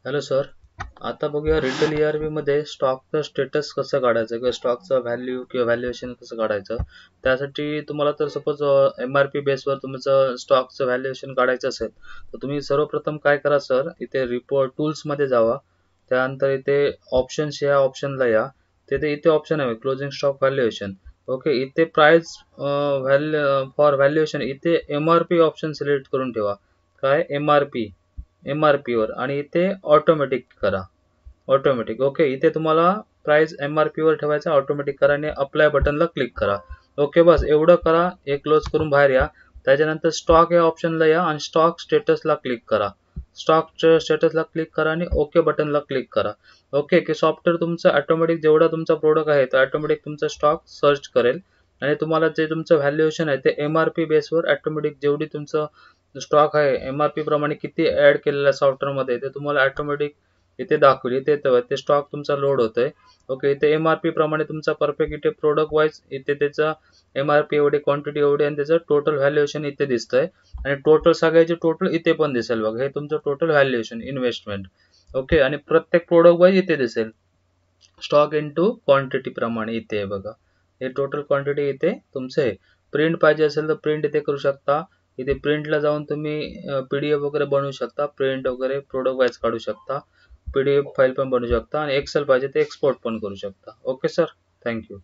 Hello sir. आता बघूया retail ERP मध्ये स्टॉकचं स्टेटस कसं काढायचं किंवा स्टॉकचा व्हॅल्यू किंवा व्हॅल्युएशन कसं काढायचं. त्यासाठी तुम्हाला तर सपोज MRP बेसवर तुमचं स्टॉकचं व्हॅल्युएशन काढायचं असेल तर तुम्ही सर्वप्रथम काय करा सर, इथे रिपोर्ट टूल्समध्ये जावा. त्यानंतर इथे ऑप्शन्स या ऑप्शनला या. तिथे इथे ऑप्शन आहे क्लोजिंग स्टॉक व्हॅल्युएशन. ओके, इथे प्राइस फॉर व्हॅल्युएशन इथे MRP ऑप्शन सिलेक्ट करून ठेवा. काय MRP वर आणि इथे ऑटोमॅटिक करा. ऑटोमॅटिक ओके, इथे तुम्हाला प्राइस MRP वर ठेवायचा, ऑटोमॅटिक करा आणि अप्लाय बटनला क्लिक करा. ओके, बस एवढं करा. हे क्लोज करून बाहेर या. त्याच्यानंतर स्टॉक या ऑप्शनला या आणि स्टॉक स्टेटसला क्लिक करा. स्टॉक स्टेटसला क्लिक करा आणि ओके बटनला क्लिक करा. ओके, की सॉफ्टवेअर तुमचं ऑटोमॅटिक जेवढा तुमचा प्रोडक्ट आहे तो ऑटोमॅटिक तुमचा स्टॉक सर्च करेल आणि तुम्हाला जे तुमचं व्हॅल्युएशन आहे ते MRP बेसवर ऑटोमॅटिक जेवढी तुमचं स्टॉक आहे MRP प्रमाणे किती ऍड केलेला सॉफ्टवेअरमध्ये ते तुम्हाला ऑटोमॅटिक इथे दाखवेल. इथे ते स्टॉक तुमचा लोड होतोय. ओके, इथे MRP प्रमाणे तुमचा परफेक्ट इथे प्रोडक्ट वाईज इथे त्याचा MRP एवढी क्वांटिटी एवढी आणि त्याचं टोटल व्हॅल्युएशन इथे दिसतंय आणि टोटल सगळ्याचे टोटल इथे पण दिसेल बघा. हे तुमचं टोटल व्हॅल्युएशन इन्व्हेस्टमेंट. ओके, आणि प्रत्येक प्रोडक्ट वाईज इथे दिसेल स्टॉक इनटू क्वांटिटी प्रमाणे इथे आहे बघा. हे टोटल क्वांटिटी इथे तुमचं आहे. प्रिंट पाहिजे असेल तर प्रिंट इथे करू शकता. इथे प्रिंटला जाऊन तुम्ही PDF वगैरे बनवू शकता. प्रिंट वगैरे प्रोडक्ट वाईज काढू शकता. PDF फाईल पण बनवू शकता आणि एक्सेल पाहिजे ते एक्सपोर्ट पण करू शकता. Okay sir, thank you.